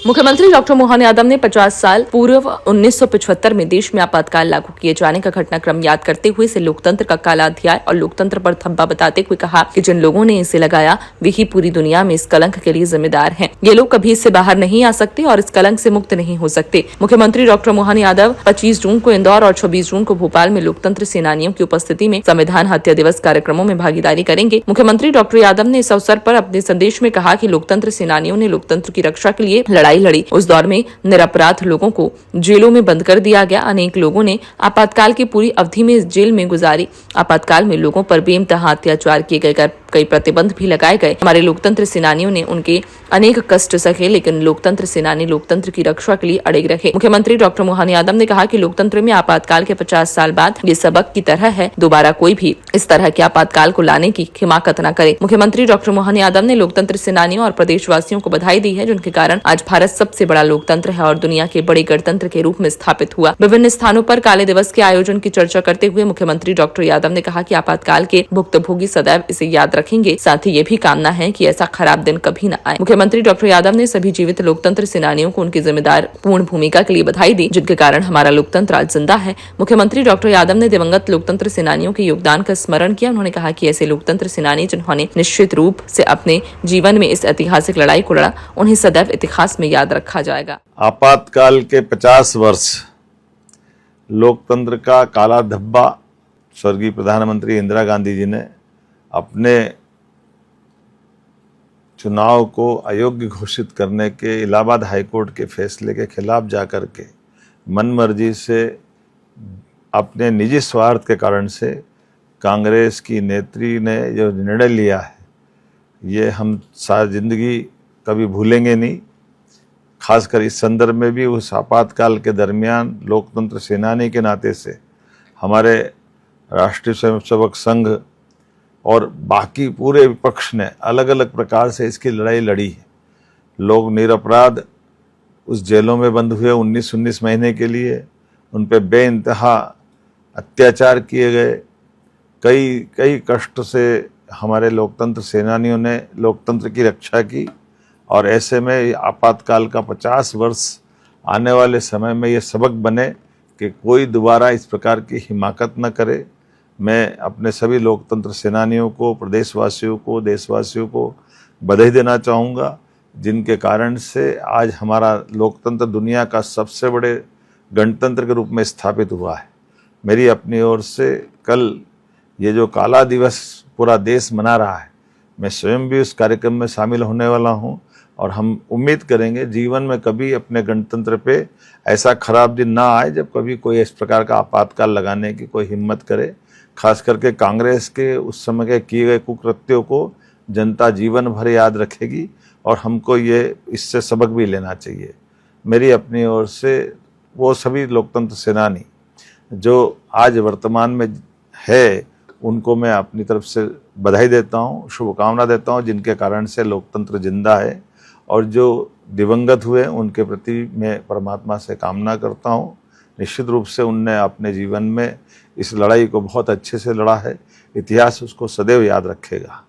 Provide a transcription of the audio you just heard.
मुख्यमंत्री डॉक्टर मोहन यादव ने 50 साल पूर्व 1975 में देश में आपातकाल लागू किए जाने का घटनाक्रम याद करते हुए इसे लोकतंत्र का काला अध्याय और लोकतंत्र पर धब्बा बताते हुए कहा कि जिन लोगों ने इसे लगाया वे ही पूरी दुनिया में इस कलंक के लिए जिम्मेदार हैं। ये लोग कभी इससे बाहर नहीं आ सकते और इस कलंक से मुक्त नहीं हो सकते। मुख्यमंत्री डॉक्टर मोहन यादव 25 जून को इंदौर और 26 जून को भोपाल में लोकतंत्र सेनानियों की उपस्थिति में संविधान हत्या दिवस कार्यक्रमों में भागीदारी करेंगे। मुख्यमंत्री डॉक्टर यादव ने इस अवसर पर अपने संदेश में कहा कि लोकतंत्र सेनानियों ने लोकतंत्र की रक्षा के लिए लड़ाई लड़ी। उस दौर में निरपराध लोगों को जेलों में बंद कर दिया गया। अनेक लोगों ने आपातकाल की पूरी अवधि में जेल में गुजारी। आपातकाल में लोगों पर बेइंतहा अत्याचार किए गए, कई प्रतिबंध भी लगाए गए। हमारे लोकतंत्र सेनानियों ने उनके अनेक कष्ट सहे, लेकिन लोकतंत्र सेनानी लोकतंत्र की रक्षा के लिए अड़िग रहे। मुख्यमंत्री डॉक्टर मोहन यादव ने कहा कि लोकतंत्र में आपातकाल के 50 साल बाद ये सबक की तरह है। दोबारा कोई भी इस तरह के आपातकाल को लाने की हिमाकत न करे। मुख्यमंत्री डॉक्टर मोहन यादव ने लोकतंत्र सेनानियों और प्रदेशवासियों को बधाई दी है, जिनके कारण आज भारत सबसे बड़ा लोकतंत्र है और दुनिया के बड़े गणतंत्र के रूप में स्थापित हुआ। विभिन्न स्थानों पर काले दिवस के आयोजन की चर्चा करते हुए मुख्यमंत्री डॉक्टर यादव ने कहा कि आपातकाल के भुक्तभोगी सदैव इसे याद रखेंगे। साथ ही ये भी कामना है कि ऐसा खराब दिन कभी न आए। मुख्यमंत्री डॉक्टर यादव ने सभी जीवित लोकतंत्र सेनानियों को उनकी जिम्मेदार पूर्ण भूमिका के लिए बधाई दी, जिनके कारण हमारा लोकतंत्र आज जिंदा है। मुख्यमंत्री डॉक्टर यादव ने दिवंगत लोकतंत्र सेनानियों के योगदान का स्मरण किया। उन्होंने कहा कि ऐसे लोकतंत्र सेनानी जिन्होंने निश्चित रूप से अपने जीवन में इस ऐतिहासिक लड़ाई को लड़ा, उन्हें सदैव इतिहास में याद रखा जाएगा। आपातकाल के 50 वर्ष लोकतंत्र का काला धब्बा स्वर्गीय प्रधानमंत्री इंदिरा गांधी जी ने अपने चुनाव को अयोग्य घोषित करने के इलाहाबाद हाईकोर्ट के फैसले के खिलाफ जाकर के मनमर्जी से अपने निजी स्वार्थ के कारण से कांग्रेस की नेत्री ने जो निर्णय लिया है, ये हम सारी जिंदगी कभी भूलेंगे नहीं। खासकर इस संदर्भ में भी उस आपातकाल के दरमियान लोकतंत्र सेनानी के नाते से हमारे राष्ट्रीय स्वयंसेवक संघ और बाकी पूरे विपक्ष ने अलग अलग प्रकार से इसकी लड़ाई लड़ी है। लोग निरपराध उस जेलों में बंद हुए 19-19 महीने के लिए, उन पे बेइंतहा अत्याचार किए गए। कई कष्ट से हमारे लोकतंत्र सेनानियों ने लोकतंत्र की रक्षा की और ऐसे में आपातकाल का 50 वर्ष आने वाले समय में ये सबक बने कि कोई दोबारा इस प्रकार की हिमाकत न करे। मैं अपने सभी लोकतंत्र सेनानियों को, प्रदेशवासियों को, देशवासियों को बधाई देना चाहूँगा, जिनके कारण से आज हमारा लोकतंत्र दुनिया का सबसे बड़े गणतंत्र के रूप में स्थापित हुआ है। मेरी अपनी ओर से कल ये जो काला दिवस पूरा देश मना रहा है, मैं स्वयं भी उस कार्यक्रम में शामिल होने वाला हूँ और हम उम्मीद करेंगे जीवन में कभी अपने गणतंत्र पे ऐसा खराब दिन ना आए जब कभी कोई इस प्रकार का आपातकाल लगाने की कोई हिम्मत करे। खास करके कांग्रेस के उस समय के किए गए कुकृत्यों को जनता जीवन भर याद रखेगी और हमको ये इससे सबक भी लेना चाहिए। मेरी अपनी ओर से वो सभी लोकतंत्र सेनानी जो आज वर्तमान में है, उनको मैं अपनी तरफ से बधाई देता हूँ, शुभकामना देता हूँ, जिनके कारण से लोकतंत्र जिंदा है। और जो दिवंगत हुए उनके प्रति मैं परमात्मा से कामना करता हूँ। निश्चित रूप से उनने अपने जीवन में इस लड़ाई को बहुत अच्छे से लड़ा है। इतिहास उसको सदैव याद रखेगा।